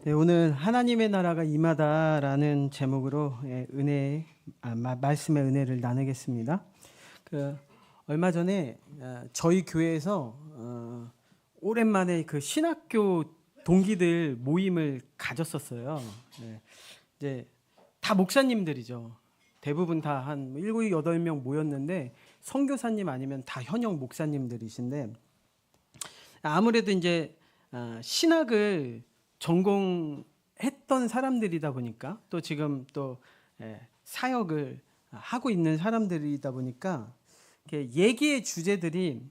네, 오늘 하나님의 나라가 임하다라는 제목으로 말씀의 은혜를 나누겠습니다. 얼마 전에 저희 교회에서 오랜만에 그 신학교 동기들 모임을 가졌었어요. 네, 이제 다 목사님들이죠. 대부분 다 한 7, 8명 모였는데 선교사님 아니면 다 현역 목사님들이신데, 아무래도 이제 신학을 전공했던 사람들이다 보니까, 또 지금 또 사역을 하고 있는 사람들이다 보니까 얘기의 주제들이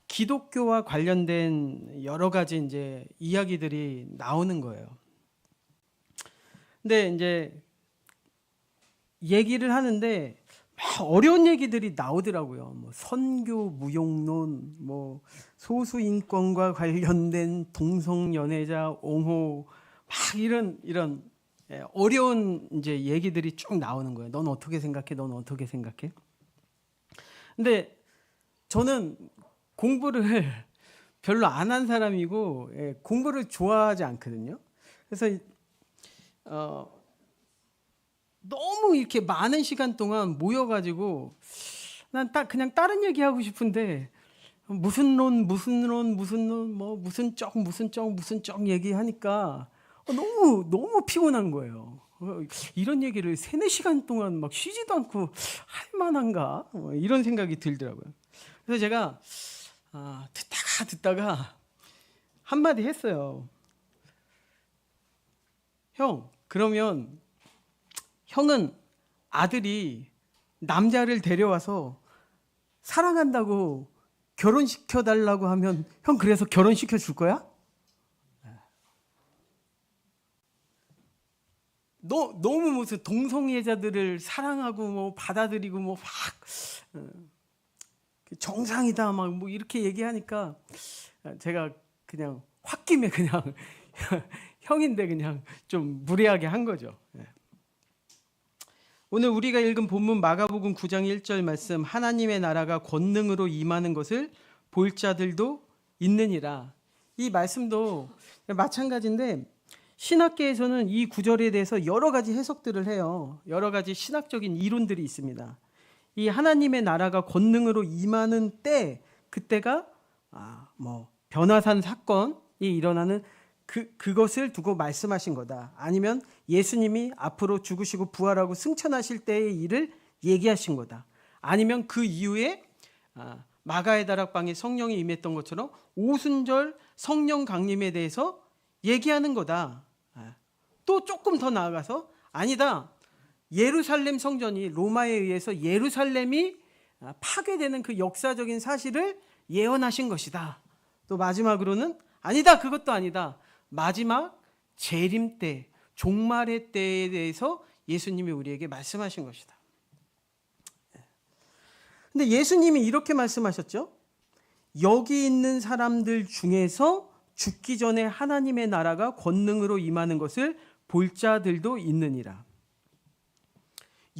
기독교와 관련된 여러 가지 이제 이야기들이 나오는 거예요. 근데 이제 얘기를 하는데 막 어려운 얘기들이 나오더라고요. 뭐 선교 무용론, 뭐 소수 인권과 관련된 동성 연애자 옹호, 막 이런 어려운 이제 얘기들이 쭉 나오는 거예요. 넌 어떻게 생각해? 넌 어떻게 생각해? 근데 저는 공부를 별로 안 한 사람이고 공부를 좋아하지 않거든요. 그래서 너무 이렇게 많은 시간 동안 모여가지고 난 그냥 다른 얘기하고 싶은데 무슨 론 뭐 무슨 쩍 얘기하니까 너무 피곤한 거예요. 이런 얘기를 3, 4시간 동안 막 쉬지도 않고 할 만한가? 이런 생각이 들더라고요. 그래서 제가 듣다가 한마디 했어요. 형, 그러면 형은 아들이 남자를 데려와서 사랑한다고 결혼시켜 달라고 하면 형 그래서 결혼시켜 줄 거야? 너무 무슨 동성애자들을 사랑하고 뭐 받아들이고 뭐 막 정상이다 막 뭐 이렇게 얘기하니까 제가 그냥 홧김에 그냥 형인데 그냥 좀 무례하게 한 거죠. 오늘 우리가 읽은 본문 마가복음 9장 1절 말씀, 하나님의 나라가 권능으로 임하는 것을 볼 자들도 있느니라. 이 말씀도 마찬가지인데 신학계에서는 이 구절에 대해서 여러 가지 해석들을 해요. 여러 가지 신학적인 이론들이 있습니다. 이 하나님의 나라가 권능으로 임하는 때, 그때가 뭐 변화산 사건이 일어나는 그것을 두고 말씀하신 거다. 아니면 예수님이 앞으로 죽으시고 부활하고 승천하실 때의 일을 얘기하신 거다. 아니면 그 이후에 마가의 다락방에 성령이 임했던 것처럼 오순절 성령 강림에 대해서 얘기하는 거다. 또 조금 더 나아가서 아니다. 예루살렘 성전이 로마에 의해서 예루살렘이 파괴되는 그 역사적인 사실을 예언하신 것이다. 또 마지막으로는 아니다. 그것도 아니다. 마지막 재림 때, 종말의 때에 대해서 예수님이 우리에게 말씀하신 것이다. 근데 예수님이 이렇게 말씀하셨죠. 여기 있는 사람들 중에서 죽기 전에 하나님의 나라가 권능으로 임하는 것을 볼 자들도 있느니라.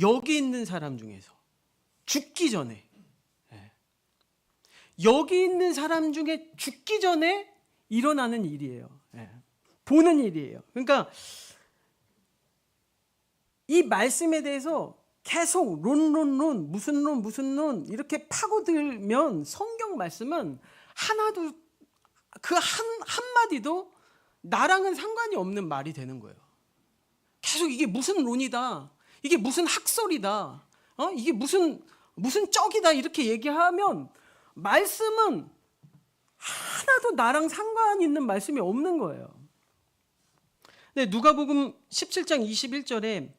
여기 있는 사람 중에서 죽기 전에, 여기 있는 사람 중에 죽기 전에 일어나는 일이에요. 보는 일이에요. 그러니까 이 말씀에 대해서 계속 무슨 론 이렇게 파고들면 성경 말씀은 하나도 그 한마디도 나랑은 상관이 없는 말이 되는 거예요. 계속 이게 무슨 론이다. 이게 무슨 학설이다. 이게 무슨 쩍이다 이렇게 얘기하면 말씀은 하나도 나랑 상관 있는 말씀이 없는 거예요. 네, 누가복음 17장 21절에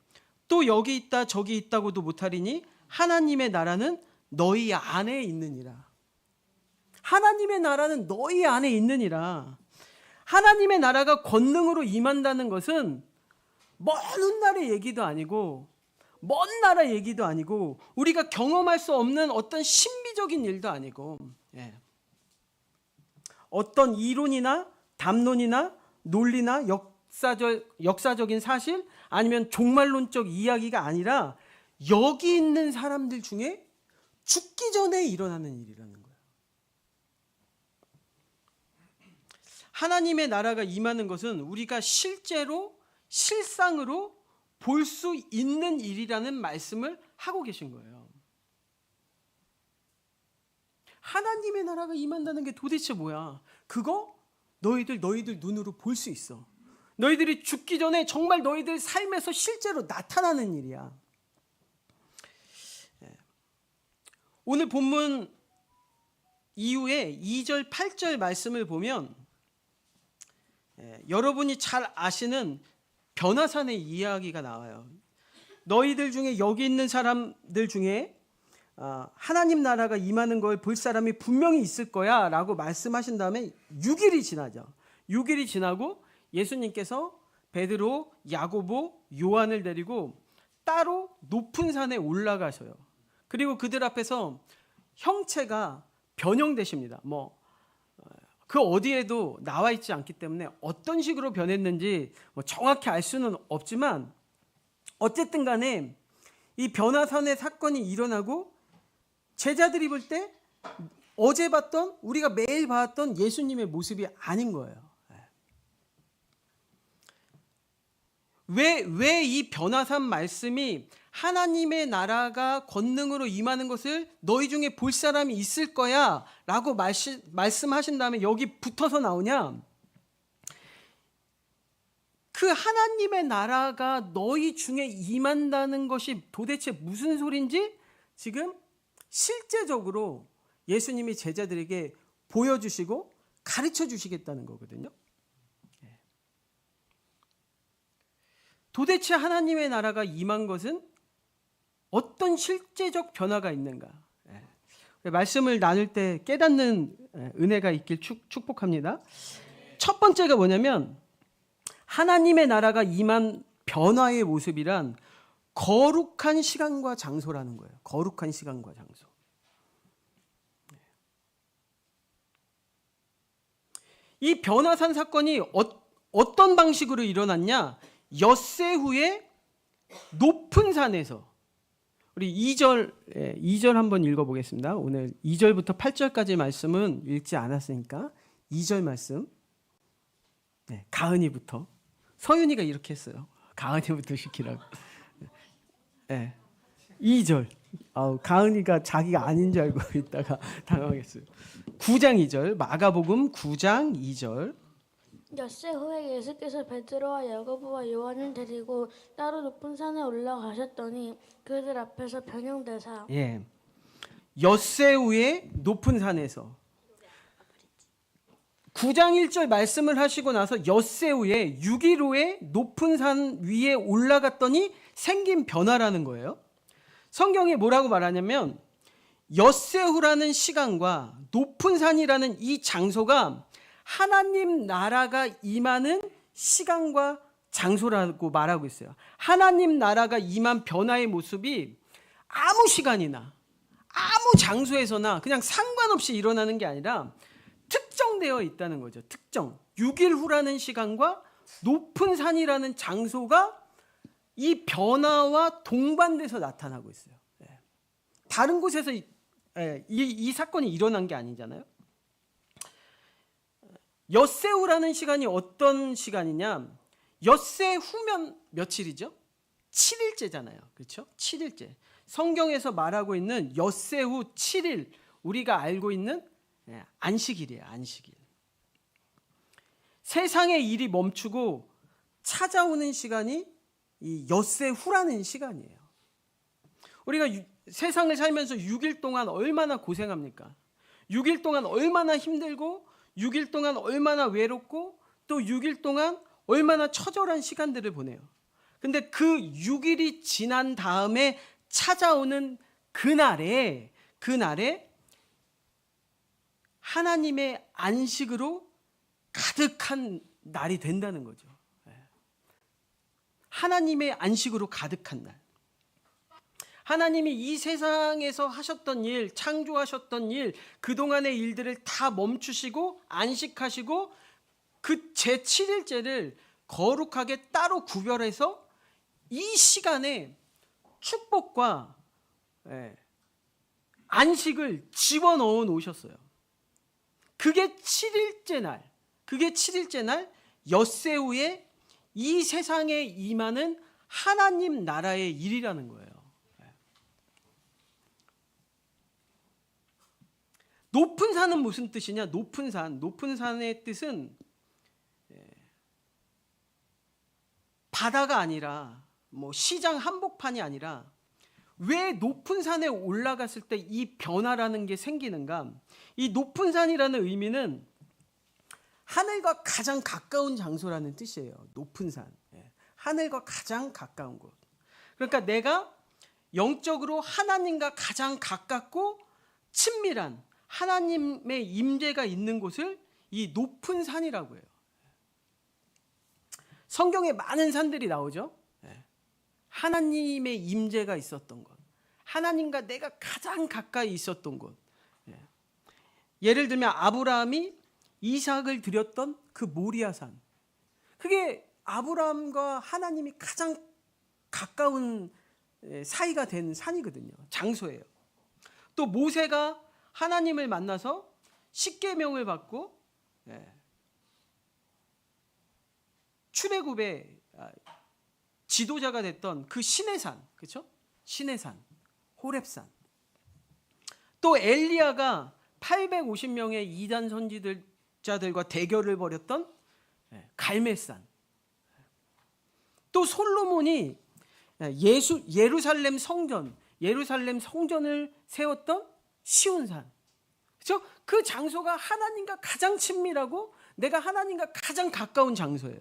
또 여기 있다 저기 있다고도 못하리니 하나님의 나라는 너희 안에 있느니라. 하나님의 나라는 너희 안에 있느니라. 하나님의 나라가 권능으로 임한다는 것은 먼 훗날의 얘기도 아니고 먼 나라 얘기도 아니고 우리가 경험할 수 없는 어떤 신비적인 일도 아니고 어떤 이론이나 담론이나 논리나 역사적인 사실 아니면 종말론적 이야기가 아니라 여기 있는 사람들 중에 죽기 전에 일어나는 일이라는 거예요. 하나님의 나라가 임하는 것은 우리가 실제로 실상으로 볼 수 있는 일이라는 말씀을 하고 계신 거예요. 하나님의 나라가 임한다는 게 도대체 뭐야? 그거 너희들 눈으로 볼 수 있어. 너희들이 죽기 전에 정말 너희들 삶에서 실제로 나타나는 일이야. 오늘 본문 이후에 2절, 8절 말씀을 보면 여러분이 잘 아시는 변화산의 이야기가 나와요. 너희들 중에 여기 있는 사람들 중에 하나님 나라가 임하는 걸 볼 사람이 분명히 있을 거야 라고 말씀하신 다음에 6일이 지나죠. 6일이 지나고 예수님께서 베드로, 야고보, 요한을 데리고 따로 높은 산에 올라가셔요. 그리고 그들 앞에서 형체가 변형되십니다. 그 어디에도 나와 있지 않기 때문에 어떤 식으로 변했는지 정확히 알 수는 없지만 어쨌든 간에 이 변화산의 사건이 일어나고 제자들이 볼 때 어제 봤던 우리가 매일 봤던 예수님의 모습이 아닌 거예요. 왜 이 변화산 말씀이 하나님의 나라가 권능으로 임하는 것을 너희 중에 볼 사람이 있을 거야 라고 말씀하신 다음에 여기 붙어서 나오냐? 그 하나님의 나라가 너희 중에 임한다는 것이 도대체 무슨 소린지 지금 실제적으로 예수님이 제자들에게 보여주시고 가르쳐 주시겠다는 거거든요. 도대체 하나님의 나라가 임한 것은 어떤 실제적 변화가 있는가? 말씀을 나눌 때 깨닫는 은혜가 있길 축복합니다. 첫 번째가 뭐냐면 하나님의 나라가 임한 변화의 모습이란 거룩한 시간과 장소라는 거예요. 거룩한 시간과 장소. 이 변화산 사건이 어떤 방식으로 일어났냐? 엿새 후에 높은 산에서 우리 2절 한번 읽어보겠습니다. 오늘 2절부터 8절까지 말씀은 읽지 않았으니까 2절 말씀. 가은이부터. 서윤이가 이렇게 했어요. 가은이부터 시키라고. 2절. 가은이가 자기가 아닌 줄 알고 있다가 당황했어요. 9장 2절. 마가복음 9장 2절. 엿새 후에 예수께서 베드로와 야고보와 요한을 데리고 따로 높은 산에 올라가셨더니 그들 앞에서 변형되사 엿새 후에 높은 산에서 9장 1절 말씀을 하시고 나서 엿새 후에 6일 후에 높은 산 위에 올라갔더니 생긴 변화라는 거예요. 성경이 뭐라고 말하냐면 엿새 후라는 시간과 높은 산이라는 이 장소가 하나님 나라가 임하는 시간과 장소라고 말하고 있어요. 하나님 나라가 임한 변화의 모습이 아무 시간이나 아무 장소에서나 그냥 상관없이 일어나는 게 아니라 특정되어 있다는 거죠. 특정. 6일 후라는 시간과 높은 산이라는 장소가 이 변화와 동반돼서 나타나고 있어요. 다른 곳에서 이 사건이 일어난 게 아니잖아요. 엿새 후라는 시간이 어떤 시간이냐? 엿새 후면 며칠이죠? 7일째잖아요. 그렇죠? 7일째. 성경에서 말하고 있는 엿새 후 7일, 우리가 알고 있는 안식일이에요. 안식일. 세상의 일이 멈추고 찾아오는 시간이 이 엿새 후라는 시간이에요. 우리가 세상을 살면서 6일 동안 얼마나 고생합니까? 6일 동안 얼마나 힘들고 6일 동안 얼마나 외롭고 또 6일 동안 얼마나 처절한 시간들을 보내요. 근데 그 6일이 지난 다음에 찾아오는 그날에 하나님의 안식으로 가득한 날이 된다는 거죠. 하나님의 안식으로 가득한 날. 하나님이 이 세상에서 하셨던 일, 창조하셨던 일, 그동안의 일들을 다 멈추시고 안식하시고 그 제7일째를 거룩하게 따로 구별해서 이 시간에 축복과 안식을 집어넣어 놓으셨어요. 그게 7일째 날, 그게 7일째 날 엿새 후에 이 세상에 임하는 하나님 나라의 일이라는 거예요. 높은 산은 무슨 뜻이냐? 높은 산의 뜻은 바다가 아니라 뭐 시장 한복판이 아니라 왜 높은 산에 올라갔을 때 이 변화라는 게 생기는가? 이 높은 산이라는 의미는 하늘과 가장 가까운 장소라는 뜻이에요. 높은 산. 하늘과 가장 가까운 곳. 그러니까 내가 영적으로 하나님과 가장 가깝고 친밀한 하나님의 임재가 있는 곳을 이 높은 산이라고 해요. 성경에 많은 산들이 나오죠. 하나님의 임재가 있었던 곳, 하나님과 내가 가장 가까이 있었던 곳. 예를 들면 아브라함이 이삭을 드렸던 그 모리아산, 그게 아브라함과 하나님이 가장 가까운 사이가 된 산이거든요. 장소예요. 또 모세가 하나님을 만나서 십계명을 받고 출애굽의 지도자가 됐던 그 시내산, 그렇죠? 시내산, 호렙산. 또 엘리야가 850명의 이단 선지자들과 대결을 벌였던 갈멜산. 또 솔로몬이 예루살렘 성전을 세웠던 시온산. 그렇죠? 그 장소가 하나님과 가장 친밀하고 내가 하나님과 가장 가까운 장소예요.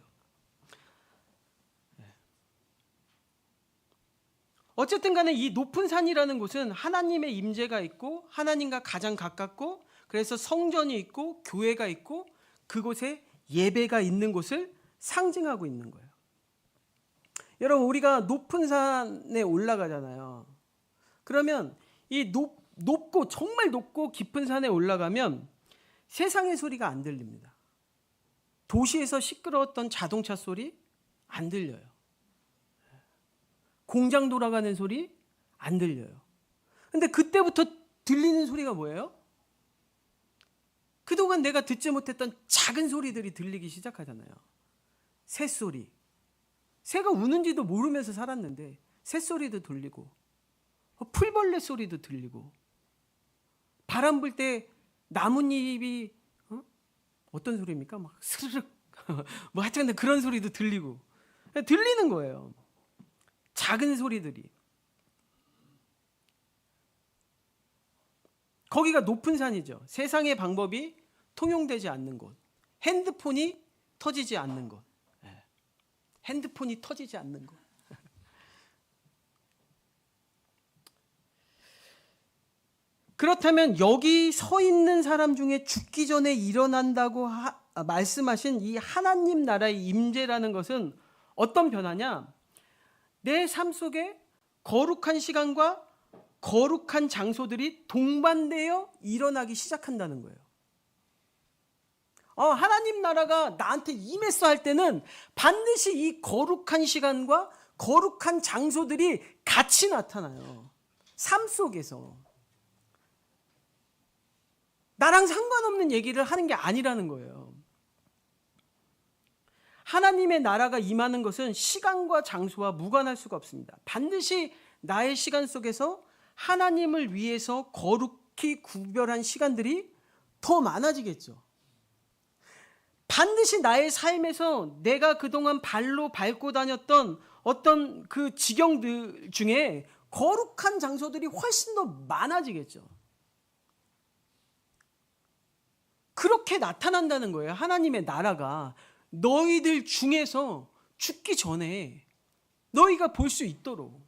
어쨌든 간에 이 높은 산이라는 곳은 하나님의 임재가 있고 하나님과 가장 가깝고 그래서 성전이 있고 교회가 있고 그곳에 예배가 있는 곳을 상징하고 있는 거예요. 여러분, 우리가 높은 산에 올라가잖아요. 그러면 이 높고 정말 높고 깊은 산에 올라가면 세상의 소리가 안 들립니다. 도시에서 시끄러웠던 자동차 소리 안 들려요. 공장 돌아가는 소리 안 들려요. 근데 그때부터 들리는 소리가 뭐예요? 그동안 내가 듣지 못했던 작은 소리들이 들리기 시작하잖아요. 새소리. 새가 우는지도 모르면서 살았는데 새소리도 들리고 풀벌레 소리도 들리고 바람 불 때 나뭇잎이 어떤 소리입니까? 막 스르륵 뭐 하여튼 그런 소리도 들리고 들리는 거예요. 작은 소리들이. 거기가 높은 산이죠. 세상의 방법이 통용되지 않는 곳. 핸드폰이 터지지 않는 곳. 핸드폰이 터지지 않는 곳. 그렇다면 여기 서 있는 사람 중에 죽기 전에 일어난다고 말씀하신 이 하나님 나라의 임재라는 것은 어떤 변화냐? 내 삶 속에 거룩한 시간과 거룩한 장소들이 동반되어 일어나기 시작한다는 거예요. 하나님 나라가 나한테 임했어 할 때는 반드시 이 거룩한 시간과 거룩한 장소들이 같이 나타나요. 삶 속에서. 나랑 상관없는 얘기를 하는 게 아니라는 거예요. 하나님의 나라가 임하는 것은 시간과 장소와 무관할 수가 없습니다. 반드시 나의 시간 속에서 하나님을 위해서 거룩히 구별한 시간들이 더 많아지겠죠. 반드시 나의 삶에서 내가 그동안 발로 밟고 다녔던 어떤 그 지경들 중에 거룩한 장소들이 훨씬 더 많아지겠죠. 그렇게 나타난다는 거예요. 하나님의 나라가 너희들 중에서 죽기 전에 너희가 볼 수 있도록.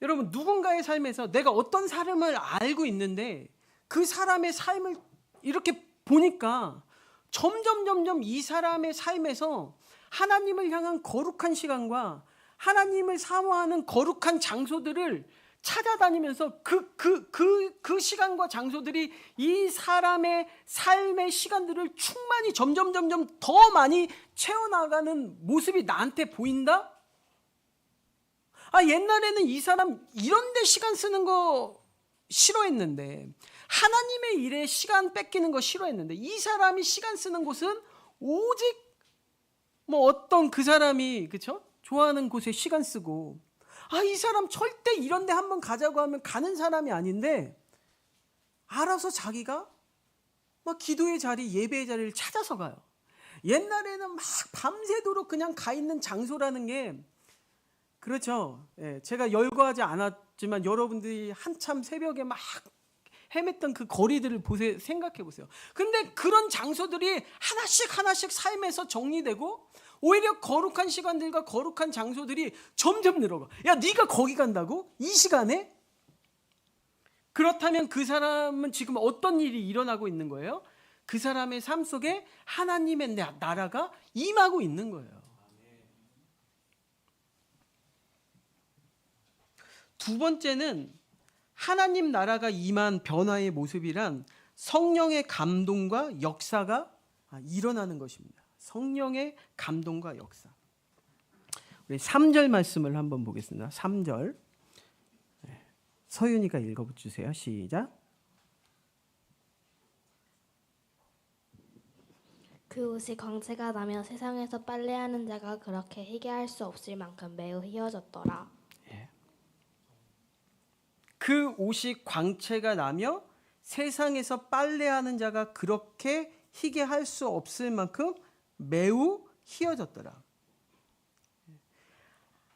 여러분, 누군가의 삶에서 내가 어떤 사람을 알고 있는데 그 사람의 삶을 이렇게 보니까 점점 이 사람의 삶에서 하나님을 향한 거룩한 시간과 하나님을 사모하는 거룩한 장소들을 찾아다니면서 그 시간과 장소들이 이 사람의 삶의 시간들을 충만히 점점 더 많이 채워나가는 모습이 나한테 보인다? 옛날에는 이 사람 이런 데 시간 쓰는 거 싫어했는데, 하나님의 일에 시간 뺏기는 거 싫어했는데, 이 사람이 시간 쓰는 곳은 오직 뭐 어떤 그 사람이 그쵸? 좋아하는 곳에 시간 쓰고, 이 사람 절대 이런 데 한번 가자고 하면 가는 사람이 아닌데 알아서 자기가 막 기도의 자리, 예배의 자리를 찾아서 가요. 옛날에는 막 밤새도록 그냥 가 있는 장소라는 게, 그렇죠. 제가 열거하지 않았지만 여러분들이 한참 새벽에 막 헤맸던 그 거리들을 생각해 보세요. 근데 그런 장소들이 하나씩 하나씩 삶에서 정리되고, 오히려 거룩한 시간들과 거룩한 장소들이 점점 늘어가. 야, 네가 거기 간다고? 이 시간에? 그렇다면 그 사람은 지금 어떤 일이 일어나고 있는 거예요? 그 사람의 삶 속에 하나님의 나라가 임하고 있는 거예요. 두 번째는 하나님 나라가 임한 변화의 모습이란 성령의 감동과 역사가 일어나는 것입니다. 성령의 감동과 역사. 우리 3절 말씀을 한번 보겠습니다. 3절. 서윤이가 읽어주세요. 시작. 그 옷이 광채가 나며 세상에서 빨래하는 자가 그렇게 희게할 수 없을 만큼 매우 희어졌더라. 그 옷이 광채가 나며 세상에서 빨래하는 자가 그렇게 희게할 수 없을 만큼 매우 희어졌더라.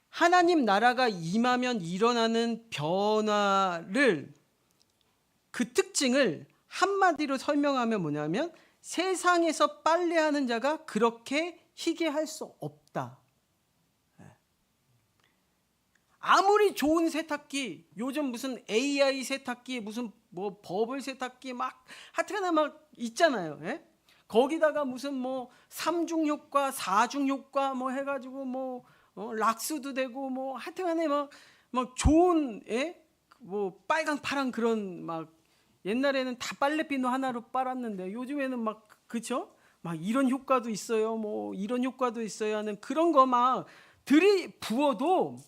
하나님 나라가 임하면 일어나는 변화를, 그 특징을 한마디로 설명하면 뭐냐면, 세상에서 빨래하는 자가 그렇게 희게할 수 없다. 아무리 좋은 세탁기, 요즘 무슨 AI 세탁기, 무슨 뭐 버블 세탁기 막 하여튼간에 막 있잖아요. 거기다가 무슨 뭐 3중 효과, 4중 효과 뭐 해가지고 뭐 락스도 되고 뭐 하여튼간에 막 좋은 뭐 빨강 파랑 그런, 막 옛날에는 다 빨래비누 하나로 빨았는데 요즘에는 막 그쵸? 막 이런 효과도 있어요. 뭐 이런 효과도 있어요 하는 그런 거 막 들이부어도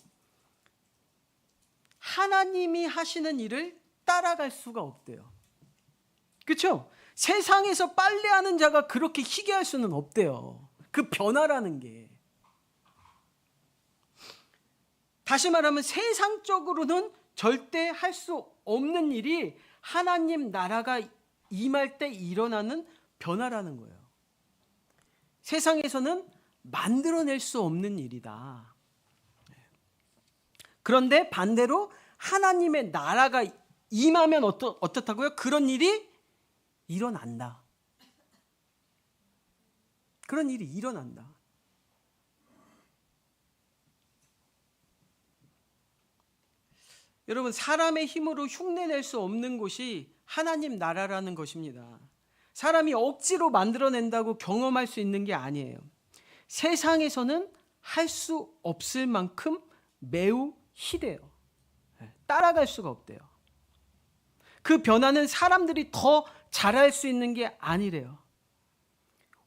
하나님이 하시는 일을 따라갈 수가 없대요. 그렇죠? 세상에서 빨래하는 자가 그렇게 희게할 수는 없대요. 그 변화라는 게. 다시 말하면 세상적으로는 절대 할 수 없는 일이 하나님 나라가 임할 때 일어나는 변화라는 거예요. 세상에서는 만들어낼 수 없는 일이다. 그런데 반대로 하나님의 나라가 임하면 어떻다고요? 그런 일이 일어난다. 그런 일이 일어난다. 여러분, 사람의 힘으로 흉내낼 수 없는 곳이 하나님 나라라는 것입니다. 사람이 억지로 만들어낸다고 경험할 수 있는 게 아니에요. 세상에서는 할 수 없을 만큼 매우 희대요. 따라갈 수가 없대요. 그 변화는 사람들이 더 잘할 수 있는 게 아니래요.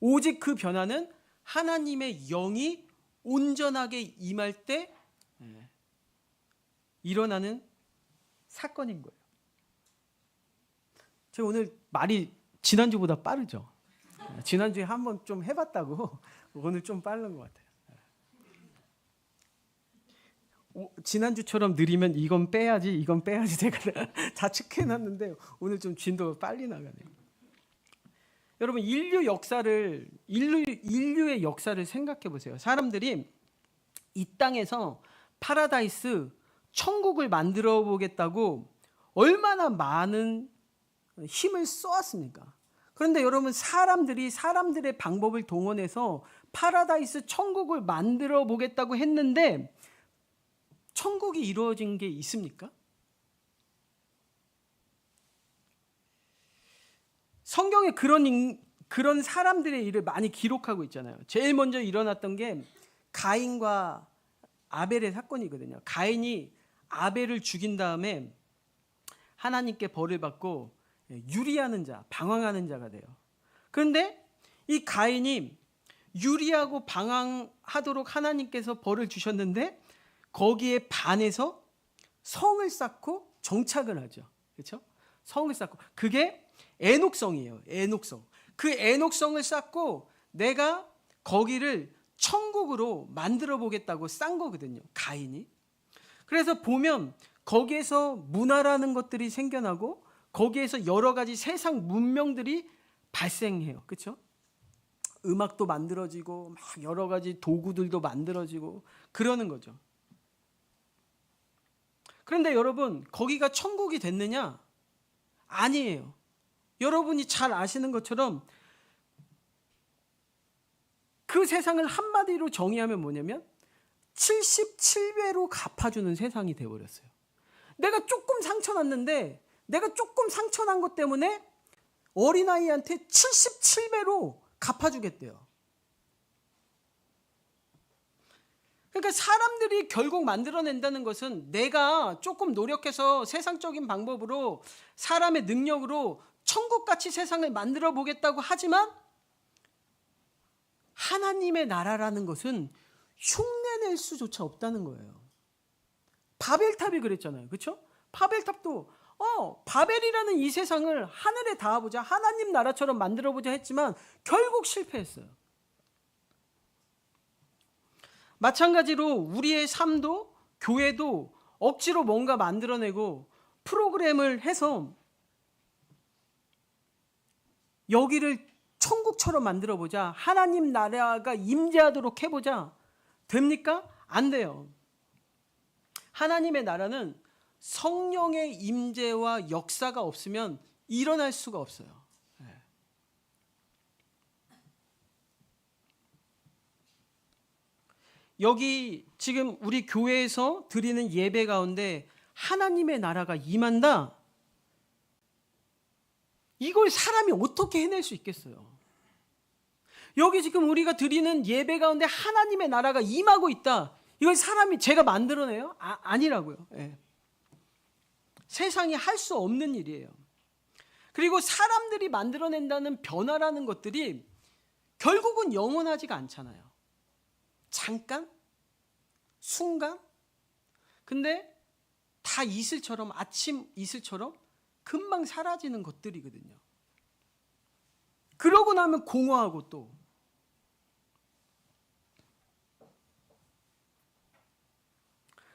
오직 그 변화는 하나님의 영이 온전하게 임할 때 일어나는 사건인 거예요. 제가 오늘 말이 지난주보다 빠르죠. 지난주에 한번 좀 해봤다고 오늘 좀 빠른 것 같아요. 지난주처럼 느리면 이건 빼야지 제가 다 체크해놨는데 오늘 좀 진도가 빨리 나가네요. 여러분, 인류의 역사를 생각해 보세요. 사람들이 이 땅에서 파라다이스, 천국을 만들어 보겠다고 얼마나 많은 힘을 쏘았습니까? 그런데 여러분, 사람들의 방법을 동원해서 파라다이스, 천국을 만들어 보겠다고 했는데 천국이 이루어진 게 있습니까? 성경에 그런 사람들의 일을 많이 기록하고 있잖아요. 제일 먼저 일어났던 게 가인과 아벨의 사건이거든요. 가인이 아벨을 죽인 다음에 하나님께 벌을 받고 유리하는 자, 방황하는 자가 돼요. 그런데 이 가인이 유리하고 방황하도록 하나님께서 벌을 주셨는데 거기에 반해서 성을 쌓고 정착을 하죠. 그렇죠? 성을 쌓고 그게 애녹성이에요. 애녹성. 그 애녹성을 쌓고 내가 거기를 천국으로 만들어 보겠다고 싼 거거든요. 가인이. 그래서 보면 거기에서 문화라는 것들이 생겨나고 거기에서 여러 가지 세상 문명들이 발생해요. 그렇죠? 음악도 만들어지고 막 여러 가지 도구들도 만들어지고 그러는 거죠. 그런데 여러분, 거기가 천국이 됐느냐? 아니에요. 여러분이 잘 아시는 것처럼 그 세상을 한마디로 정의하면 뭐냐면 77배로 갚아주는 세상이 되어버렸어요. 내가 조금 상처났는데 내가 조금 상처난 것 때문에 어린아이한테 77배로 갚아주겠대요. 그러니까 사람들이 결국 만들어낸다는 것은 내가 조금 노력해서 세상적인 방법으로 사람의 능력으로 천국같이 세상을 만들어 보겠다고 하지만 하나님의 나라라는 것은 흉내낼 수조차 없다는 거예요. 바벨탑이 그랬잖아요. 그렇죠? 바벨탑도 바벨이라는 이 세상을 하늘에 닿아보자, 하나님 나라처럼 만들어보자 했지만 결국 실패했어요. 마찬가지로 우리의 삶도 교회도 억지로 뭔가 만들어내고 프로그램을 해서 여기를 천국처럼 만들어보자, 하나님 나라가 임재하도록 해보자. 됩니까? 안 돼요. 하나님의 나라는 성령의 임재와 역사가 없으면 일어날 수가 없어요. 여기 지금 우리 교회에서 드리는 예배 가운데 하나님의 나라가 임한다. 이걸 사람이 어떻게 해낼 수 있겠어요? 여기 지금 우리가 드리는 예배 가운데 하나님의 나라가 임하고 있다. 이걸 사람이 제가 만들어내요? 아니라고요. 예. 세상이 할 수 없는 일이에요. 그리고 사람들이 만들어낸다는 변화라는 것들이 결국은 영원하지가 않잖아요. 잠깐? 순간? 근데 다 이슬처럼, 아침 이슬처럼 금방 사라지는 것들이거든요. 그러고 나면 공허하고 또.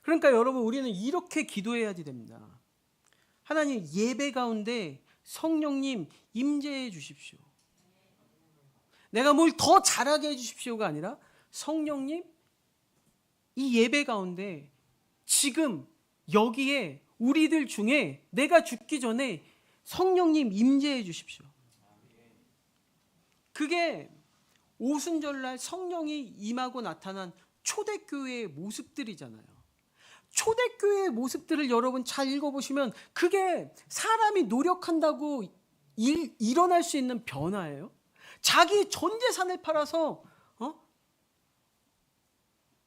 그러니까 여러분, 우리는 이렇게 기도해야지 됩니다. 하나님, 예배 가운데 성령님 임재해 주십시오. 내가 뭘 더 잘하게 해 주십시오가 아니라 성령님, 이 예배 가운데 지금 여기에 우리들 중에 내가 죽기 전에 성령님 임재해 주십시오. 그게 오순절날 성령이 임하고 나타난 초대교회의 모습들이잖아요. 초대교회의 모습들을 여러분 잘 읽어보시면 그게 사람이 노력한다고 일어날 수 있는 변화예요. 자기 전 재산을 팔아서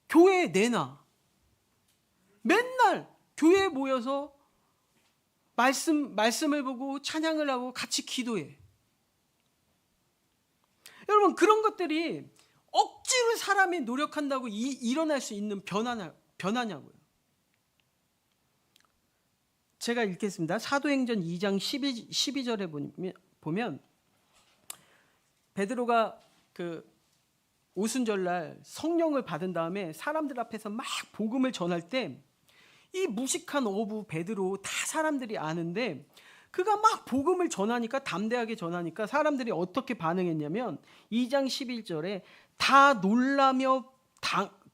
교회에 내놔. 맨날 교회에 모여서 말씀을 보고 찬양을 하고 같이 기도해. 여러분, 그런 것들이 억지로 사람이 노력한다고 일어날 수 있는 변화냐고요. 제가 읽겠습니다. 사도행전 2장 12절에 보면 베드로가 그 오순절날 성령을 받은 다음에 사람들 앞에서 막 복음을 전할 때 이 무식한 어부 베드로 다 사람들이 아는데 그가 막 복음을 전하니까, 담대하게 전하니까 사람들이 어떻게 반응했냐면 2장 11절에 다 놀라며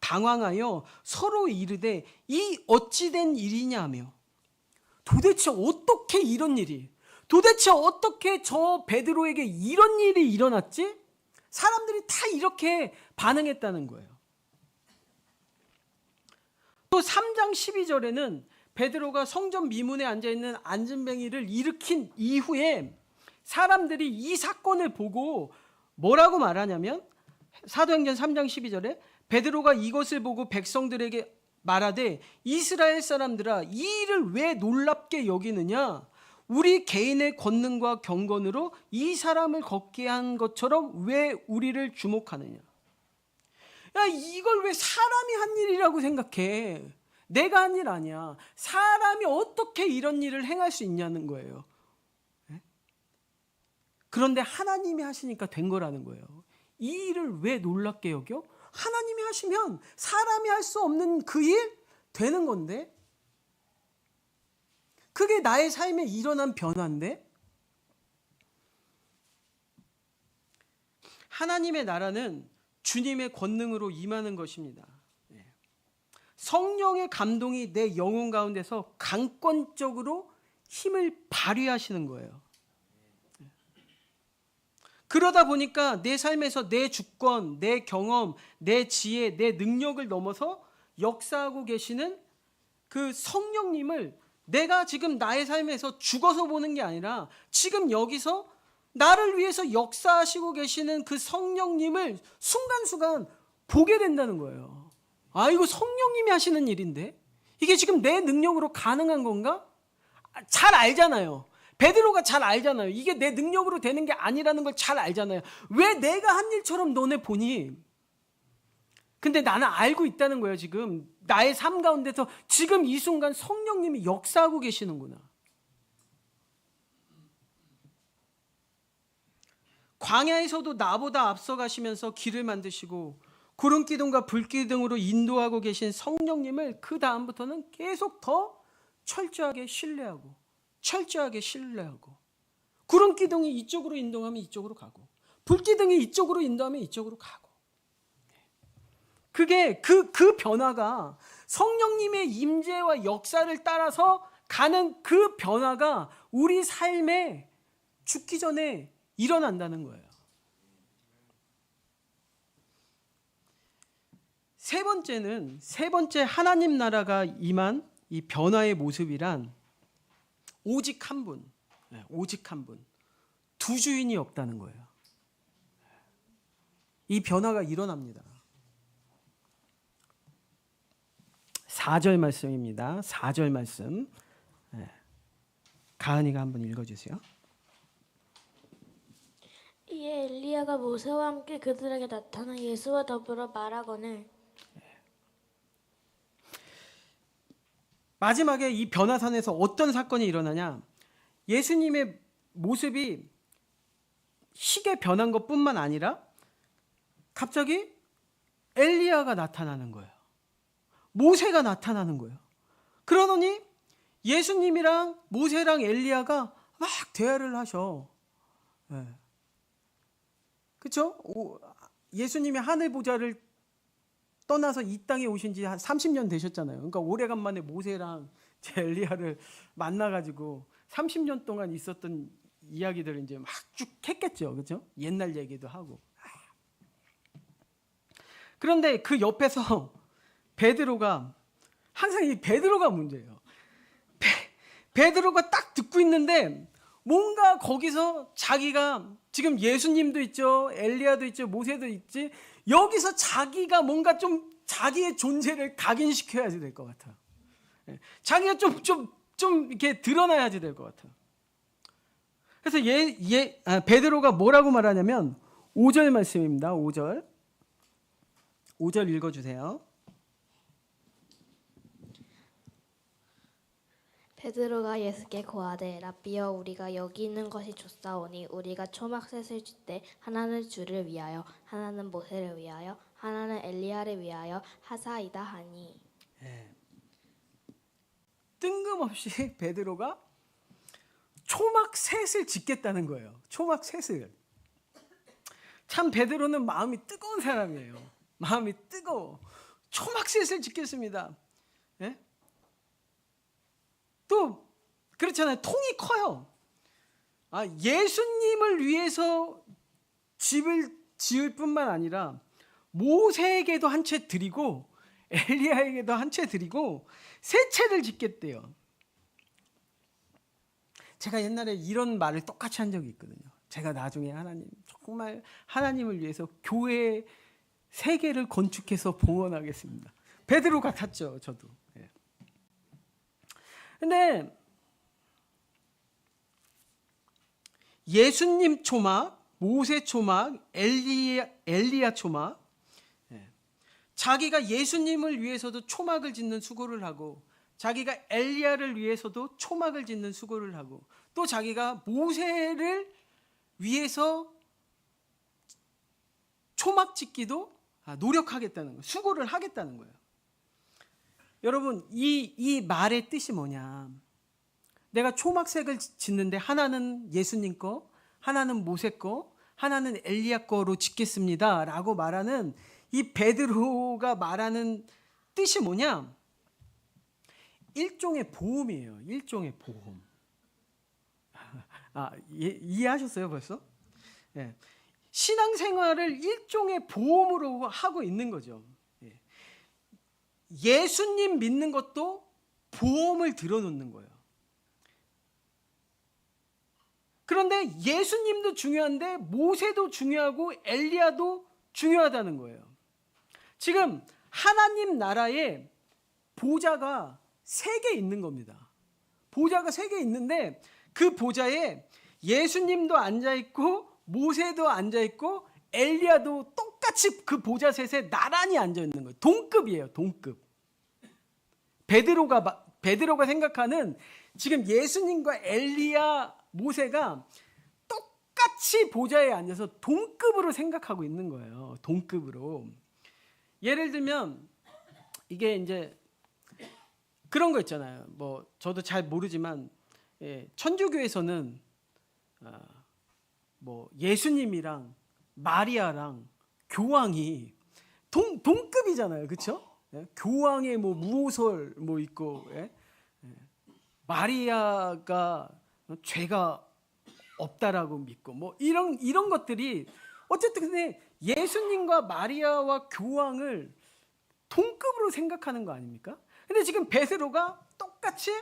당황하여 서로 이르되 이 어찌된 일이냐며. 도대체 어떻게 이런 일이, 도대체 어떻게 저 베드로에게 이런 일이 일어났지? 사람들이 다 이렇게 반응했다는 거예요. 또 3장 12절에는 베드로가 성전 미문에 앉아있는 안진뱅이를 일으킨 이후에 사람들이 이 사건을 보고 뭐라고 말하냐면, 사도행전 3장 12절에 베드로가 이것을 보고 백성들에게 말하되 이스라엘 사람들아, 이 일을 왜 놀랍게 여기느냐? 우리 개인의 권능과 경건으로 이 사람을 걷게 한 것처럼 왜 우리를 주목하느냐? 야, 이걸 왜 사람이 한 일이라고 생각해? 내가 한 일 아니야. 사람이 어떻게 이런 일을 행할 수 있냐는 거예요. 예? 그런데 하나님이 하시니까 된 거라는 거예요. 이 일을 왜 놀랍게 여겨? 하나님이 하시면 사람이 할 수 없는 그 일 되는 건데, 그게 나의 삶에 일어난 변화인데, 하나님의 나라는 주님의 권능으로 임하는 것입니다. 성령의 감동이 내 영혼 가운데서 강권적으로 힘을 발휘하시는 거예요. 그러다 보니까 내 삶에서 내 주권, 내 경험, 내 지혜, 내 능력을 넘어서 역사하고 계시는 그 성령님을 내가 지금 나의 삶에서 죽어서 보는 게 아니라 지금 여기서 나를 위해서 역사하시고 계시는 그 성령님을 순간순간 보게 된다는 거예요. 아, 이거 성령님이 하시는 일인데 이게 지금 내 능력으로 가능한 건가? 잘 알잖아요. 베드로가 잘 알잖아요. 이게 내 능력으로 되는 게 아니라는 걸 잘 알잖아요. 왜 내가 한 일처럼 너네 보니? 근데 나는 알고 있다는 거예요. 지금 나의 삶 가운데서 지금 이 순간 성령님이 역사하고 계시는구나. 광야에서도 나보다 앞서가시면서 길을 만드시고 구름기둥과 불기둥으로 인도하고 계신 성령님을 그 다음부터는 계속 더 철저하게 신뢰하고 구름기둥이 이쪽으로 인도하면 이쪽으로 가고 불기둥이 이쪽으로 인도하면 이쪽으로 가고, 그게 그 변화가 성령님의 임재와 역사를 따라서 가는 그 변화가 우리 삶에 죽기 전에 일어난다는 거예요. 세 번째 하나님 나라가 임한 이 변화의 모습이란 오직 한 분, 두 주인이 없다는 거예요. 이 변화가 일어납니다. 4절 말씀입니다. 4절 말씀. 가은이가 한번 읽어주세요. 이에 엘리야가 모세와 함께 그들에게 나타나 예수와 더불어 말하거늘 마지막에 이 변화산에서 어떤 사건이 일어나냐? 예수님의 모습이 희게 변한 것뿐만 아니라 갑자기 엘리야가 나타나는 거예요. 모세가 나타나는 거예요. 그러더니 예수님이랑 모세랑 엘리야가 막 대화를 하셔. 그렇죠? 예수님이 하늘 보좌를 떠나서 이 땅에 오신 지 한 30년 되셨잖아요. 그러니까 오래간만에 모세랑 엘리야를 만나가지고 30년 동안 있었던 이야기들을 이제 막 쭉 했겠죠. 그렇죠? 옛날 얘기도 하고. 그런데 그 옆에서 베드로가, 항상 이 베드로가 문제예요. 베드로가 딱 듣고 있는데 뭔가 거기서 자기가 지금 예수님도 있죠, 엘리야도 있죠, 모세도 있지, 여기서 자기가 뭔가 좀 자기의 존재를 각인시켜야지 될 것 같아요. 자기가 좀 이렇게 드러나야지 될 것 같아요. 그래서 베드로가 뭐라고 말하냐면 5절 말씀입니다. 5절 읽어주세요. 베드로가 예수께 고하되 라삐여 우리가 여기 있는 것이 좋사오니 우리가 초막셋을 줄 때 하나는 주를 위하여 하나는 모세를 위하여 하나는 엘리야를 위하여 하사이다 하니. 뜬금없이 베드로가 초막셋을 짓겠다는 거예요. 초막셋을. 참 베드로는 마음이 뜨거운 사람이에요. 마음이 뜨거워. 초막셋을 짓겠습니다. 또 그렇잖아요. 통이 커요. 예수님을 위해서 집을 지을 뿐만 아니라 모세에게도 한 채 드리고 엘리야에게도 한 채 드리고 세 채를 짓겠대요. 제가 옛날에 이런 말을 똑같이 한 적이 있거든요. 제가 나중에 정말 하나님을 위해서 교회 3개를 건축해서 봉헌하겠습니다. 베드로 같았죠, 저도. 근데 예수님 초막, 모세 초막, 엘리야 초막, 자기가 예수님을 위해서도 초막을 짓는 수고를 하고, 자기가 엘리야를 위해서도 초막을 짓는 수고를 하고, 또 자기가 모세를 위해서 초막 짓기도 노력하겠다는 거예요. 수고를 하겠다는 거예요. 여러분, 이 말의 뜻이 뭐냐? 내가 초막색을 짓는데 하나는 예수님 거, 하나는 모세 거, 하나는 엘리야 거로 짓겠습니다 라고 말하는 이 베드로가 말하는 뜻이 뭐냐? 일종의 보험이에요. 일종의 보험. 이해하셨어요 벌써? 예. 신앙생활을 일종의 보험으로 하고 있는 거죠. 예. 예수님 믿는 것도 보험을 들어놓는 거예요. 그런데 예수님도 중요한데 모세도 중요하고 엘리야도 중요하다는 거예요. 지금 하나님 나라에 보좌가 3개 있는 겁니다. 보좌가 3개 있는데 그 보좌에 예수님도 앉아있고 모세도 앉아있고 엘리야도 똑같이 그 보좌 셋에 나란히 앉아있는 거예요. 동급이에요. 동급. 베드로가 생각하는 지금 예수님과 엘리야 모세가 똑같이 보좌에 앉아서 동급으로 생각하고 있는 거예요. 동급으로. 예를 들면 이게 이제 그런 거 있잖아요. 뭐 저도 잘 모르지만 천주교에서는 뭐 예수님이랑 마리아랑 교황이 동급이잖아요. 그렇죠? 교황의 뭐 무오설 뭐 있고 마리아가 죄가 없다라고 믿고 뭐 이런 것들이 어쨌든 근데 예수님과 마리아와 교황을 동급으로 생각하는 거 아닙니까? 근데 지금 베드로가 똑같이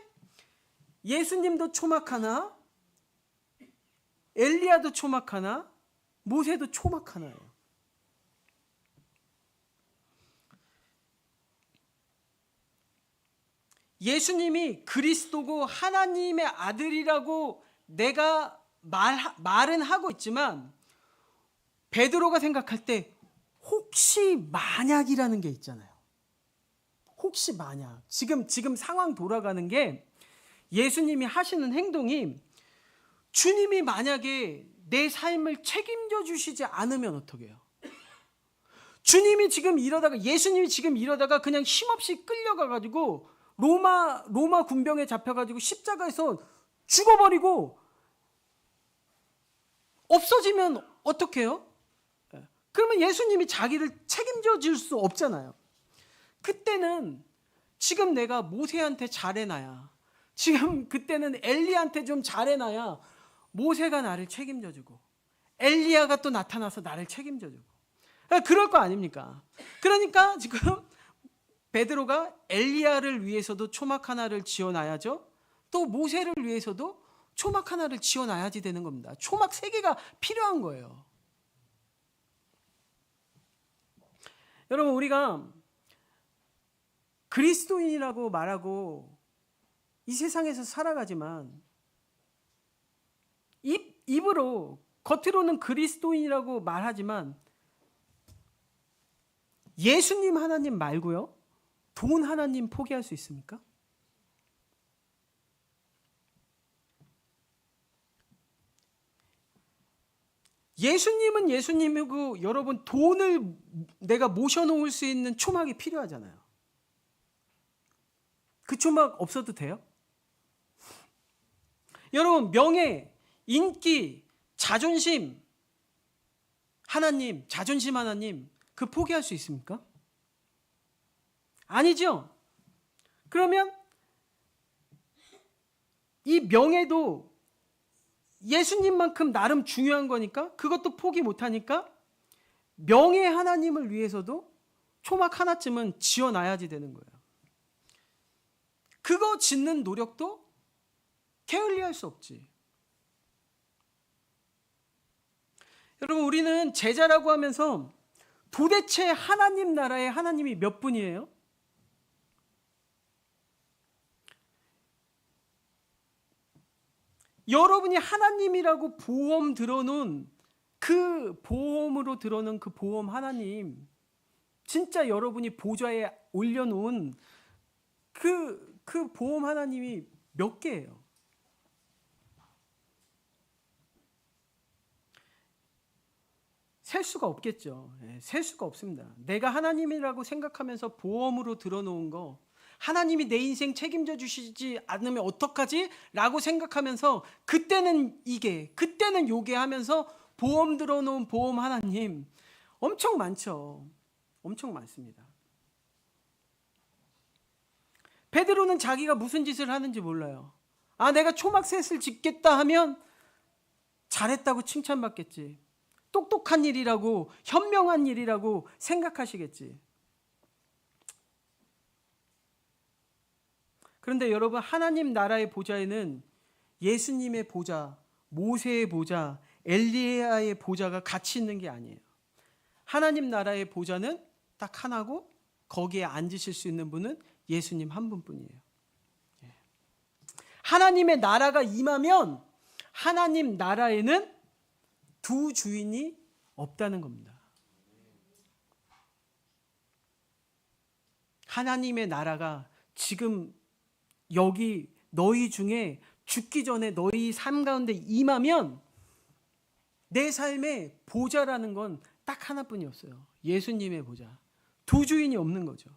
예수님도 초막 하나, 엘리야도 초막 하나, 모세도 초막 하나예요. 예수님이 그리스도고 하나님의 아들이라고 내가 말은 하고 있지만 베드로가 생각할 때 혹시 만약이라는 게 있잖아요. 혹시 만약 지금 상황 돌아가는 게 예수님이 하시는 행동이 주님이 만약에 내 삶을 책임져 주시지 않으면 어떡해요? 예수님이 지금 이러다가 그냥 힘없이 끌려가가지고 로마 군병에 잡혀가지고 십자가에서 죽어버리고 없어지면 어떡해요? 그러면 예수님이 자기를 책임져 줄 수 없잖아요. 그때는 지금 내가 모세한테 잘해놔야, 지금 그때는 엘리야한테 좀 잘해놔야 모세가 나를 책임져주고 엘리야가 또 나타나서 나를 책임져주고 그럴 거 아닙니까? 그러니까 지금 베드로가 엘리야를 위해서도 초막 하나를 지어놔야죠. 또 모세를 위해서도 초막 하나를 지어놔야지 되는 겁니다. 초막 3개가 필요한 거예요. 여러분, 우리가 그리스도인이라고 말하고 이 세상에서 살아가지만 입으로 겉으로는 그리스도인이라고 말하지만 예수님 하나님 말고요, 돈 하나님 포기할 수 있습니까? 예수님은 예수님이고 여러분 돈을 내가 모셔놓을 수 있는 초막이 필요하잖아요. 그 초막 없어도 돼요? 여러분 명예, 인기, 자존심 하나님, 자존심 하나님 그 포기할 수 있습니까? 아니죠. 그러면 이 명예도 예수님만큼 나름 중요한 거니까 그것도 포기 못하니까 명예 하나님을 위해서도 초막 하나쯤은 지어놔야지 되는 거예요. 그거 짓는 노력도 게을리할 수 없지. 여러분, 우리는 제자라고 하면서 도대체 하나님 나라에 하나님이 몇 분이에요? 여러분이 하나님이라고 보험 들어놓은 그 보험으로 들어놓은 그 보험 하나님, 진짜 여러분이 보좌에 올려놓은 그 보험 하나님이 몇 개예요? 셀 수가 없겠죠. 셀 수가 없습니다. 내가 하나님이라고 생각하면서 보험으로 들어놓은 거, 하나님이 내 인생 책임져 주시지 않으면 어떡하지? 라고 생각하면서 그때는 이게, 그때는 요게 하면서 보험 들어놓은 보험 하나님 엄청 많죠. 엄청 많습니다. 베드로는 자기가 무슨 짓을 하는지 몰라요. 아, 내가 초막셋을 짓겠다 하면 잘했다고 칭찬받겠지. 똑똑한 일이라고, 현명한 일이라고 생각하시겠지. 그런데 여러분, 하나님 나라의 보좌에는 예수님의 보좌, 모세의 보좌, 엘리야의 보좌가 같이 있는 게 아니에요. 하나님 나라의 보좌는 딱 하나고 거기에 앉으실 수 있는 분은 예수님 한 분뿐이에요. 하나님의 나라가 임하면 하나님 나라에는 두 주인이 없다는 겁니다. 하나님의 나라가 지금 여기 너희 중에 죽기 전에 너희 삶 가운데 임하면 내 삶의 보좌라는 건 딱 하나뿐이었어요. 예수님의 보좌. 두 주인이 없는 거죠.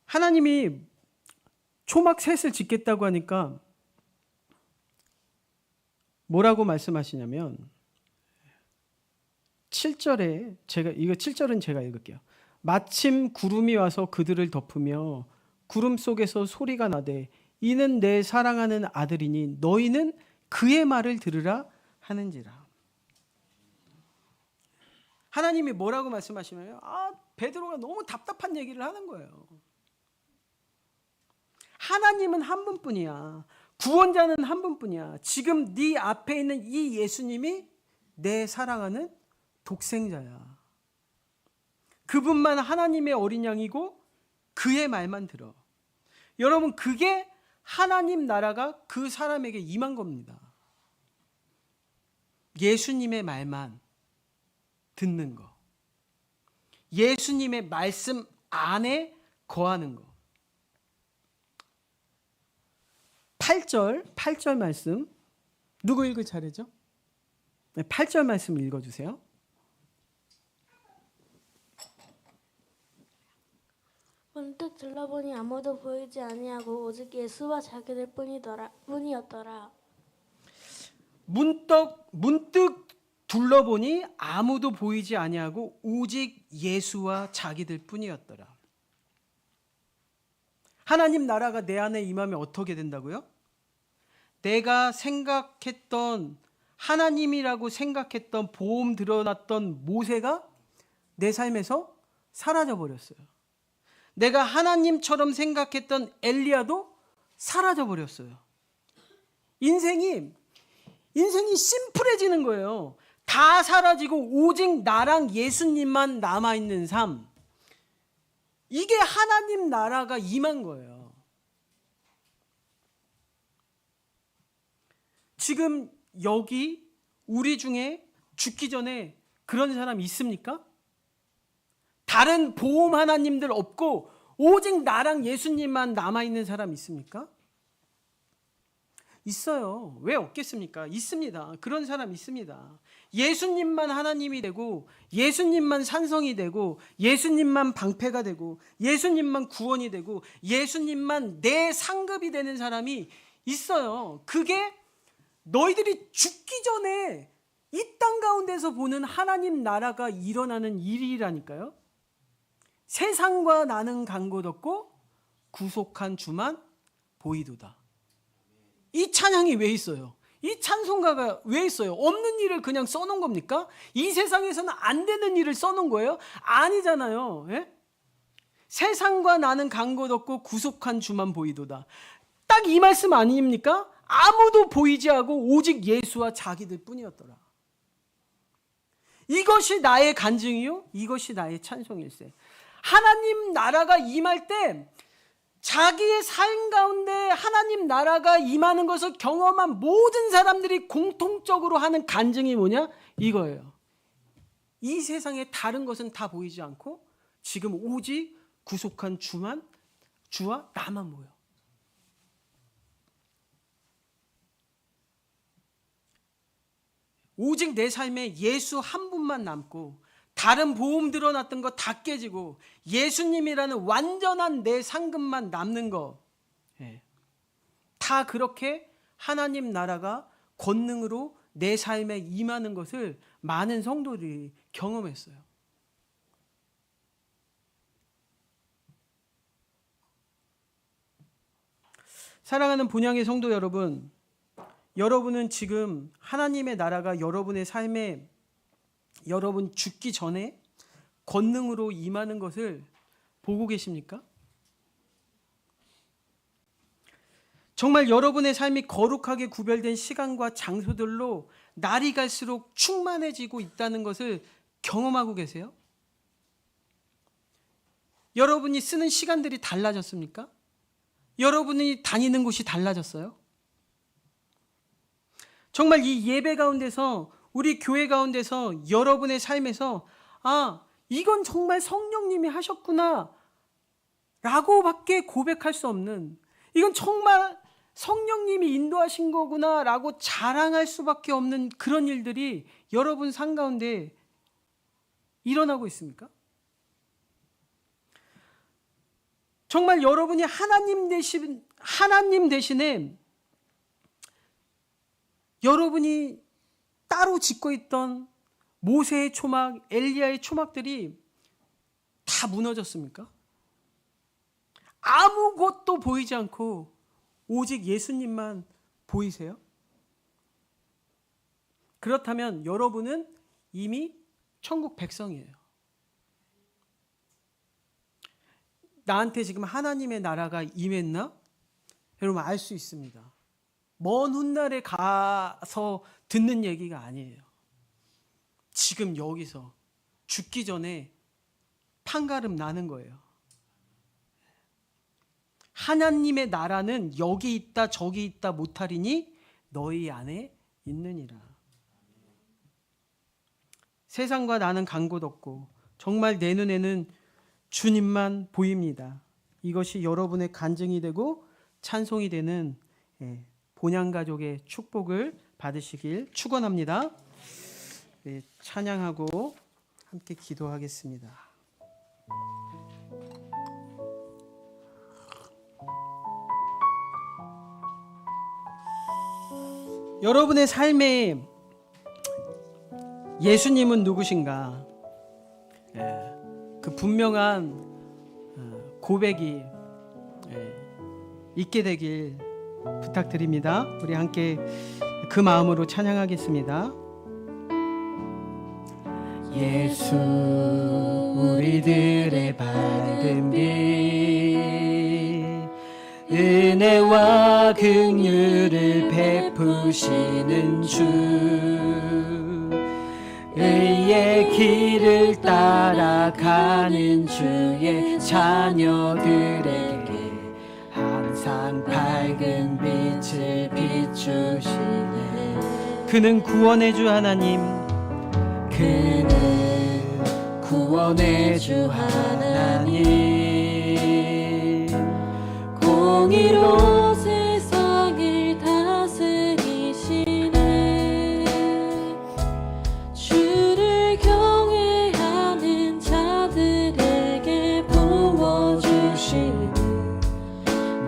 하나님이 초막셋을 짓겠다고 하니까 뭐라고 말씀하시냐면 7절에 이거 7절은 제가 읽을게요. 마침 구름이 와서 그들을 덮으며 구름 속에서 소리가 나되 이는 내 사랑하는 아들이니 너희는 그의 말을 들으라 하는지라. 하나님이 뭐라고 말씀하시나요? 베드로가 너무 답답한 얘기를 하는 거예요. 하나님은 한 분뿐이야. 구원자는 한 분뿐이야. 지금 네 앞에 있는 이 예수님이 내 사랑하는 독생자야. 그분만 하나님의 어린 양이고 그의 말만 들어. 여러분, 그게 하나님 나라가 그 사람에게 임한 겁니다. 예수님의 말만 듣는 거. 예수님의 말씀 안에 거하는 거. 8절 말씀 누구 읽을 차례죠? 네, 8절 말씀 읽어주세요. 문득 둘러보니 아무도 보이지 아니하고 오직 예수와 자기들 뿐이었더라. 문득 둘러보니 아무도 보이지 아니하고 오직 예수와 자기들 뿐이었더라. 하나님 나라가 내 안에 임하면 어떻게 된다고요? 내가 생각했던 하나님이라고 생각했던 보험 드러났던 모세가 내 삶에서 사라져 버렸어요. 내가 하나님처럼 생각했던 엘리야도 사라져 버렸어요. 인생이 심플해지는 거예요. 다 사라지고 오직 나랑 예수님만 남아있는 삶. 이게 하나님 나라가 임한 거예요. 지금 여기 우리 중에 죽기 전에 그런 사람 있습니까? 다른 보험 하나님들 없고 오직 나랑 예수님만 남아있는 사람 있습니까? 있어요. 왜 없겠습니까? 있습니다. 그런 사람 있습니다. 예수님만 하나님이 되고 예수님만 산성이 되고 예수님만 방패가 되고 예수님만 구원이 되고 예수님만 내 상급이 되는 사람이 있어요. 그게 너희들이 죽기 전에 이 땅 가운데서 보는 하나님 나라가 일어나는 일이라니까요. 세상과 나는 간 곳 없고 구속한 주만 보이도다. 이 찬양이 왜 있어요? 이 찬송가가 왜 있어요? 없는 일을 그냥 써놓은 겁니까? 이 세상에서는 안 되는 일을 써놓은 거예요? 아니잖아요. 예? 세상과 나는 간 곳 없고 구속한 주만 보이도다. 딱 이 말씀 아닙니까? 아무도 보이지 않고 오직 예수와 자기들 뿐이었더라. 이것이 나의 간증이요, 이것이 나의 찬송일세. 하나님 나라가 임할 때 자기의 삶 가운데 하나님 나라가 임하는 것을 경험한 모든 사람들이 공통적으로 하는 간증이 뭐냐? 이거예요. 이 세상에 다른 것은 다 보이지 않고 지금 오직 구속한 주와 나만 모여. 오직 내 삶에 예수 한 분만 남고 다른 보험 들어놨던 거 다 깨지고 예수님이라는 완전한 내 상급만 남는 거. 다 그렇게 하나님 나라가 권능으로 내 삶에 임하는 것을 많은 성도들이 경험했어요. 사랑하는 본향의 성도 여러분, 여러분은 지금 하나님의 나라가 여러분의 삶에 여러분 죽기 전에 권능으로 임하는 것을 보고 계십니까? 정말 여러분의 삶이 거룩하게 구별된 시간과 장소들로 날이 갈수록 충만해지고 있다는 것을 경험하고 계세요? 여러분이 쓰는 시간들이 달라졌습니까? 여러분이 다니는 곳이 달라졌어요? 정말 이 예배 가운데서 우리 교회 가운데서 여러분의 삶에서 이건 정말 성령님이 하셨구나 라고밖에 고백할 수 없는, 이건 정말 성령님이 인도하신 거구나 라고 자랑할 수밖에 없는 그런 일들이 여러분 삶 가운데 일어나고 있습니까? 정말 여러분이 하나님 대신에 여러분이 따로 짓고 있던 모세의 초막, 엘리야의 초막들이 다 무너졌습니까? 아무것도 보이지 않고 오직 예수님만 보이세요? 그렇다면 여러분은 이미 천국 백성이에요. 나한테 지금 하나님의 나라가 임했나? 여러분 알 수 있습니다. 먼 훗날에 가서 듣는 얘기가 아니에요. 지금 여기서 죽기 전에 판가름 나는 거예요. 하나님의 나라는 여기 있다 저기 있다 못하리니 너희 안에 있느니라. 세상과 나는 간 곳 없고 정말 내 눈에는 주님만 보입니다. 이것이 여러분의 간증이 되고 찬송이 되는 본향가족의 축복을 받으시길 축원합니다. 찬양하고 함께 기도하겠습니다. 여러분의 삶에 예수님은 누구신가? 그 분명한 고백이 있게 되길 부탁드립니다. 우리 함께 그 마음으로 찬양하겠습니다. 예수 우리들의 밝은 빛, 은혜와 긍휼을 베푸시는 주, 의의 길을 따라가는 주의 자녀들에게 항상 밝은 빛을 비추시네. 그는 구원의 주 하나님, 그는 구원의 주 하나님, 공의로 세상을 다스리시네. 주를 경외하는 자들에게 부어주시는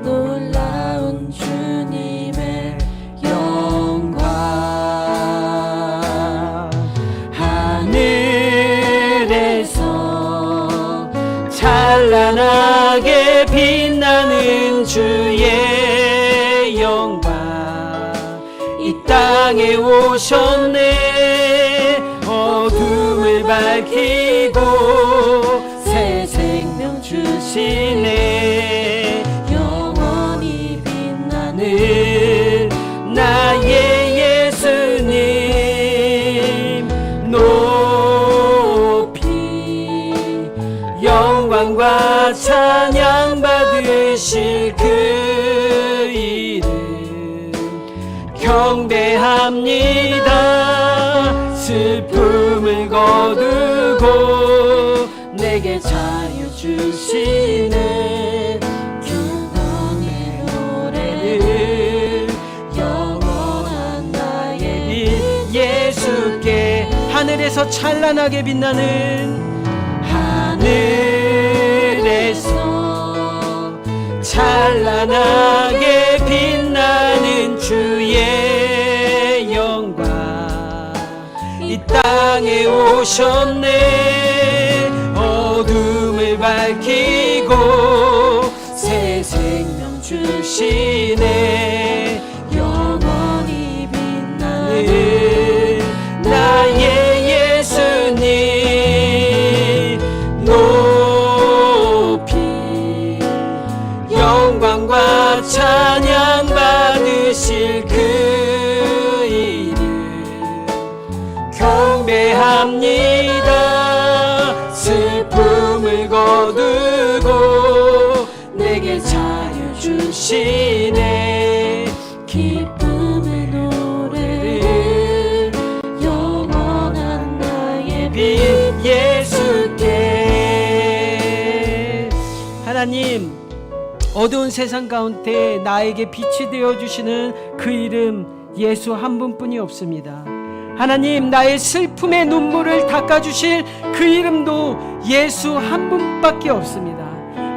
놀라운 주님의 영광. 하늘에서 찬란하게 빛나는 주의 영광, 이 땅에 오셨네. 어둠을 밝히고 새 생명 주시네. 영원히 빛나는 나의 예수님 높이 영광과 찬양 받으시 주실 그 이름 경배합니다. 슬픔을 거두고 내게 자유 주시네 기쁨의 노래를 영원한 나의 빛 예수께 하늘에서 찬란하게 빛나는 하늘에서 찬란하게 빛나는 주의 영광 이 땅에 오셨네 어둠을 밝히고 새 생명 주시네 영원히 빛나는 나의 예수님 높이 영광과 찬양 받으실 그 이름 경배합니다. 슬픔을 거두고 내게 자유 주시네 기쁨의 노래를 영원한 나의 빛 예수께. 하나님, 어두운 세상 가운데 나에게 빛이 되어주시는 그 이름 예수 한 분뿐이 없습니다. 하나님, 나의 슬픔의 눈물을 닦아주실 그 이름도 예수 한 분밖에 없습니다.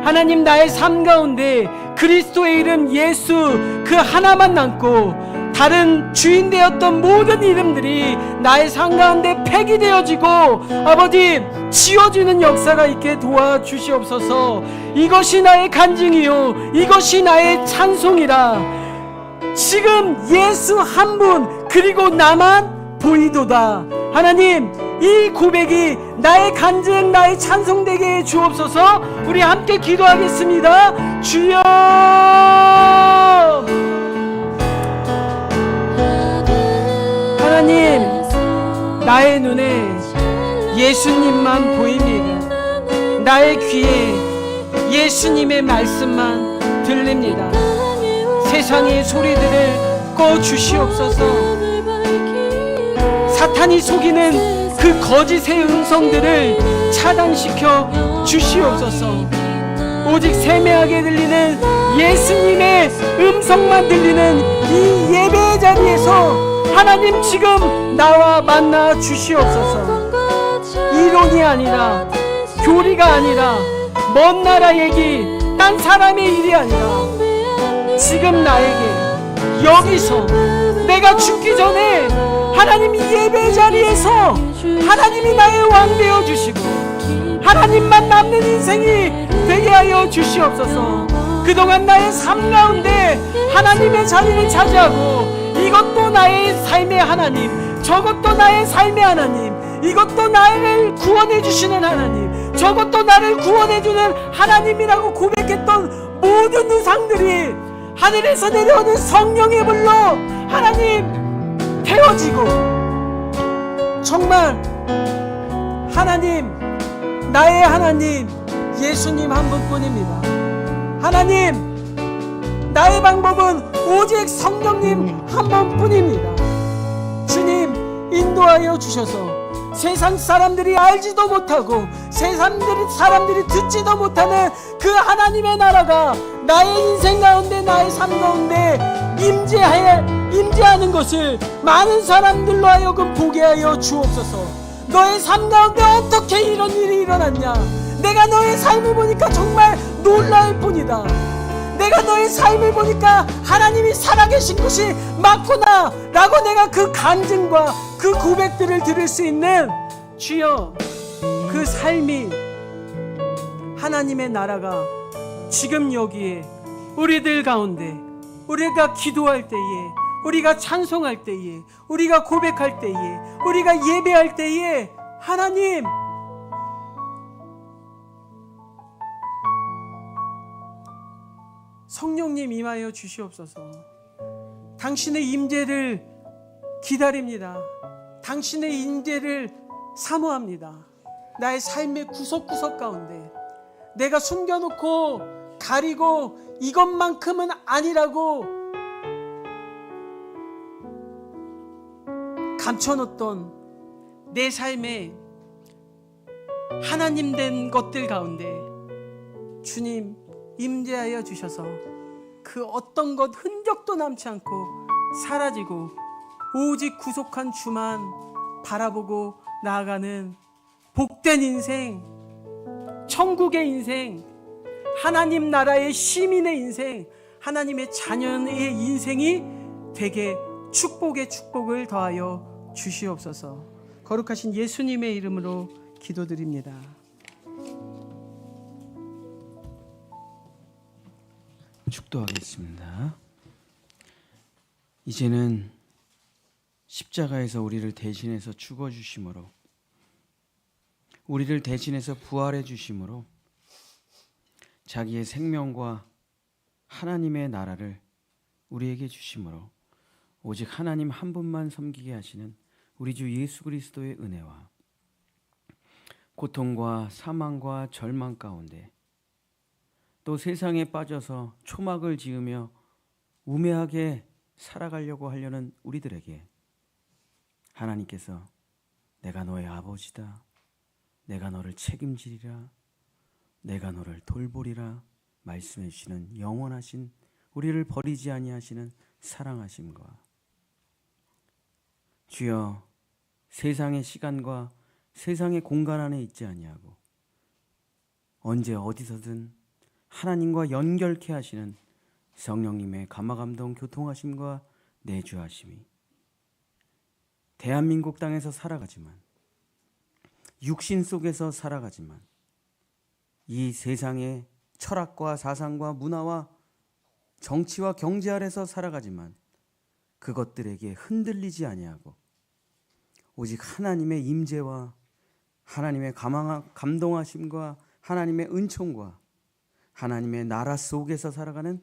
하나님, 나의 삶 가운데 그리스도의 이름 예수 그 하나만 남고 다른 주인되었던 모든 이름들이 나의 삶 가운데 폐기되어지고 아버지 지워지는 역사가 있게 도와주시옵소서. 이것이 나의 간증이요 이것이 나의 찬송이라. 지금 예수 한 분 그리고 나만 보이도다. 하나님, 이 고백이 나의 간증 나의 찬송 되게 해 주옵소서. 우리 함께 기도하겠습니다. 주여, 하나님, 나의 눈에 예수님만 보입니다. 나의 귀에 예수님의 말씀만 들립니다. 세상의 소리들을 꺼 주시옵소서. 사탄이 속이는 그 거짓의 음성들을 차단시켜 주시옵소서. 오직 세매하게 들리는 예수님의 음성만 들리는 이 예배 자리에서 하나님 지금 나와 만나 주시옵소서. 이론이 아니라 교리가 아니라 먼 나라 얘기 딴 사람의 일이 아니라 지금 나에게 여기서 내가 죽기 전에 하나님 이 예배 자리에서 하나님이 나의 왕 되어 주시고 하나님만 남는 인생이 되게 하여 주시옵소서. 그동안 나의 삶 가운데 하나님의 자리를 차지하고 이것도 나의 삶의 하나님, 저것도 나의 삶의 하나님, 이것도 나를 구원해 주시는 하나님, 저것도 나를 구원해 주는 하나님이라고 고백했던 모든 우상들이 하늘에서 내려오는 성령의 불로 하나님 태워지고 정말 하나님, 나의 하나님 예수님 한 분뿐입니다. 하나님, 나의 방법은 오직 성령님 한 번뿐입니다. 주님, 인도하여 주셔서 세상 사람들이 알지도 못하고 세상 사람들이 듣지도 못하는 그 하나님의 나라가 나의 인생 가운데 나의 삶 가운데 임재하는 것을 많은 사람들로 하여금 보게 하여 주옵소서. 너의 삶 가운데 어떻게 이런 일이 일어났냐? 내가 너의 삶을 보니까 정말 놀라울 뿐이다. 내가 너의 삶을 보니까 하나님이 살아계신 것이 맞구나 라고 내가 그 간증과 그 고백들을 들을 수 있는 주여, 그 삶이 하나님의 나라가 지금 여기에 우리들 가운데 우리가 기도할 때에 우리가 찬송할 때에 우리가 고백할 때에 우리가 예배할 때에 하나님 성령님 임하여 주시옵소서. 당신의 임재를 기다립니다. 당신의 임재를 사모합니다. 나의 삶의 구석구석 가운데 내가 숨겨놓고 가리고 이것만큼은 아니라고 감춰놓던 내 삶에 하나님 된 것들 가운데 주님 임재하여 주셔서 그 어떤 것 흔적도 남지 않고 사라지고 오직 구속한 주만 바라보고 나아가는 복된 인생, 천국의 인생, 하나님 나라의 시민의 인생, 하나님의 자녀의 인생이 되게 축복의 축복을 더하여 주시옵소서. 거룩하신 예수님의 이름으로 기도드립니다. 축도하겠습니다. 이제는 십자가에서 우리를 대신해서 죽어주심으로, 우리를 대신해서 부활해 주심으로 자기의 생명과 하나님의 나라를 우리에게 주심으로 오직 하나님 한 분만 섬기게 하시는 우리 주 예수 그리스도의 은혜와 고통과 사망과 절망 가운데 또 세상에 빠져서 초막을 지으며 우매하게 살아가려고 하려는 우리들에게 하나님께서 내가 너의 아버지다, 내가 너를 책임지리라, 내가 너를 돌보리라 말씀해 주시는 영원하신, 우리를 버리지 아니하시는 사랑하심과 주여, 세상의 시간과 세상의 공간 안에 있지 아니하고 언제 어디서든 하나님과 연결케 하시는 성령님의 감화감동 교통하심과 내주하심이 대한민국 땅에서 살아가지만, 육신 속에서 살아가지만, 이 세상의 철학과 사상과 문화와 정치와 경제 아래서 살아가지만 그것들에게 흔들리지 아니하고 오직 하나님의 임재와 하나님의 감동하심과 하나님의 은총과 하나님의 나라 속에서 살아가는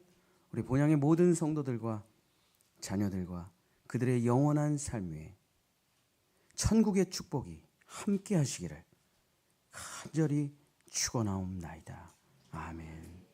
우리 본향의 모든 성도들과 자녀들과 그들의 영원한 삶 위에 천국의 축복이 함께 하시기를 간절히 축원하옵나이다. 아멘.